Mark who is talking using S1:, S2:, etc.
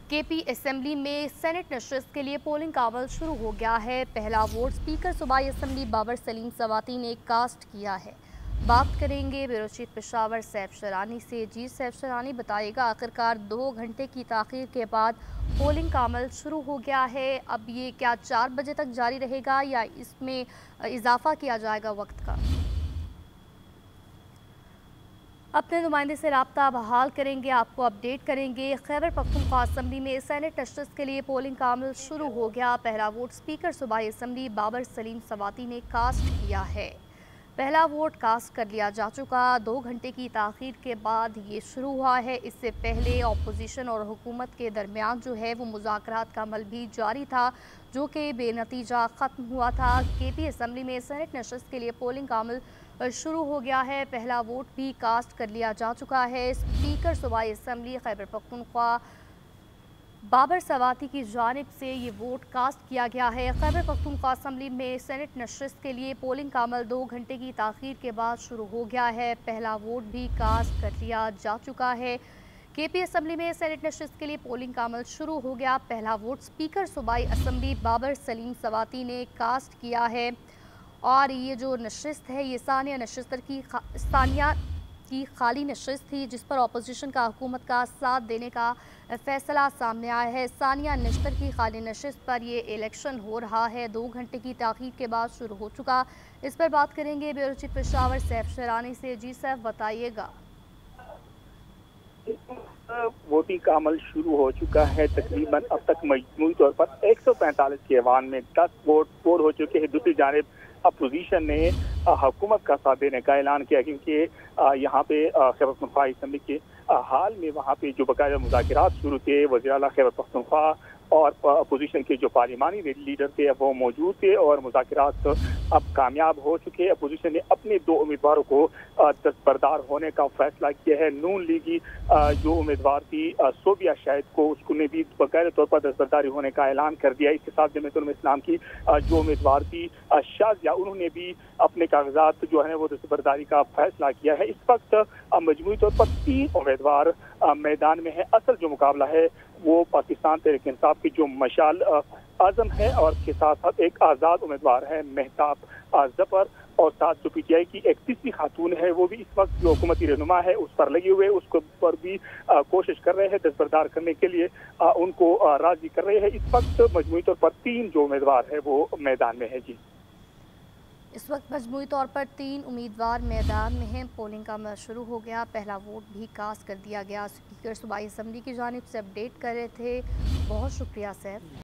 S1: के P assembly में senate नशस्त के लिए पोलिंग का अमल शुरू हो गया है। पहला वोट स्पीकर सूबाई असम्बली बाबर सलीम सवाती ने कास्ट किया है। बात करेंगे ब्यूरो चीफ पेशावर सैफ शरानी से। जी सैफ शरानी, बताइएगा, आखिरकार 2 घंटे की ताख़ीर के बाद पोलिंग का अमल शुरू हो गया है। अब ये क्या 4 बजे तक जारी रहेगा या इसमें इजाफा किया जाएगा वक्त का? अपने नुमाइंदे से राब्ता बहाल करेंगे, आपको अपडेट करेंगे। खैबर पख्तूनख्वा असम्बली में सेनेट नशस्त के लिए पोलिंग का अमल शुरू हो गया। पहला वोट स्पीकर सूबाई असम्बली बाबर सलीम सवाती ने कास्ट किया है। पहला वोट कास्ट कर लिया जा चुका। 2 घंटे की ताख़ीर के बाद ये शुरू हुआ है। इससे पहले अपोजिशन और हुकूमत के दरमियान जो है वो मुज़ाकरात का अमल भी जारी था, जो कि बेनतीजा ख़त्म हुआ था। के पी असम्बली में सेनेट नशस्त के लिए पोलिंग का अमल शुरू हो गया है। पहला वोट भी कास्ट कर लिया जा चुका है। स्पीकर सूबाई असम्बली खैबर पख्तूनख्वा बाबर सवाती की जानिब से ये वोट कास्ट किया गया है। खैबर पख्तूनख्वा असम्बली में सेनेट नशस्त के लिए पोलिंग का अमल 2 घंटे की ताख़ीर के बाद शुरू हो गया है। पहला वोट भी कास्ट कर लिया जा चुका है। के पी असम्बली में सेनेट नशस्त के लिए पोलिंग का अमल शुरू हो गया। पहला वोट स्पीकर सूबाई असम्बली बाबर सलीम सवाती ने कास्ट किया है। और ये जो नशस्त है ये सानिया की खाली नशस्त थी, जिस पर अपोजिशन का हुकूमत का साथ देने का फैसला सामने आया है। सानिया नश्तर की खाली नशस्त पर ये इलेक्शन हो रहा है। 2 घंटे की ताख़ीर के बाद शुरू हो चुका। इस पर बात करेंगे ब्यूरो चीफ पेशावर सैफ शरानी से। जी सैफ, बताइएगा।
S2: वोटिंग का अमल शुरू हो चुका है। तकरीबन अब तक मजमूई तौर पर 145 के ऐवान में 10 वोट पोल हो चुके हैं। दूसरी जानिब अपोजिशन ने हुकूमत का साथ देने का ऐलान किया, क्योंकि यहाँ पे खैबर पख्तूनख्वा असम्बली के हाल में वहाँ पे जो बाकायदा मुज़ाकरात शुरू थे, वज़ीर आला खैबर पख्तूनख्वा और अपोजिशन के जो पार्लिमानी लीडर थे वो मौजूद थे और मुज़ाकरात अब कामयाब हो चुके हैं। अपोजिशन ने अपने 2 उम्मीदवारों को दस्तबरदार होने का फैसला किया है। नून लीगी जो उम्मीदवार थी सोबिया शाहिद को, उसको ने भी बाकायदा तौर पर दस्तबरदारी होने का ऐलान कर दिया। इसके साथ जमीयत उलमा इस्लाम की जो उम्मीदवार थी शाजिया, उन्होंने भी अपने कागजात जो है वो दस्तबरदारी का फैसला किया है। इस वक्त मजमूई तौर पर 3 उम्मीदवार मैदान में है। असल जो मुकाबला है वो पाकिस्तान तहरीक इंसाफ की जो मशाल आजम है और के साथ साथ एक आज़ाद उम्मीदवार है मेहताब जफर, और साथ जो पीटीआई की एक तीसरी खातून है वो भी इस वक्त जो हुकूमती रहनुमा है उस पर लगे हुए, उसको पर भी कोशिश कर रहे हैं दस्तबरदार करने के लिए, उनको राजी कर रहे हैं। इस वक्त मजमूई तौर पर 3 जो उम्मीदवार है वो मैदान में है। जी,
S1: इस वक्त मजमूई तौर पर 3 उम्मीदवार मैदान में हैं। पोलिंग का अमल शुरू हो गया। पहला वोट भी कास्ट कर दिया गया। स्पीकर सूबाई असम्बली की जानिब से अपडेट कर रहे थे। बहुत शुक्रिया सैफ।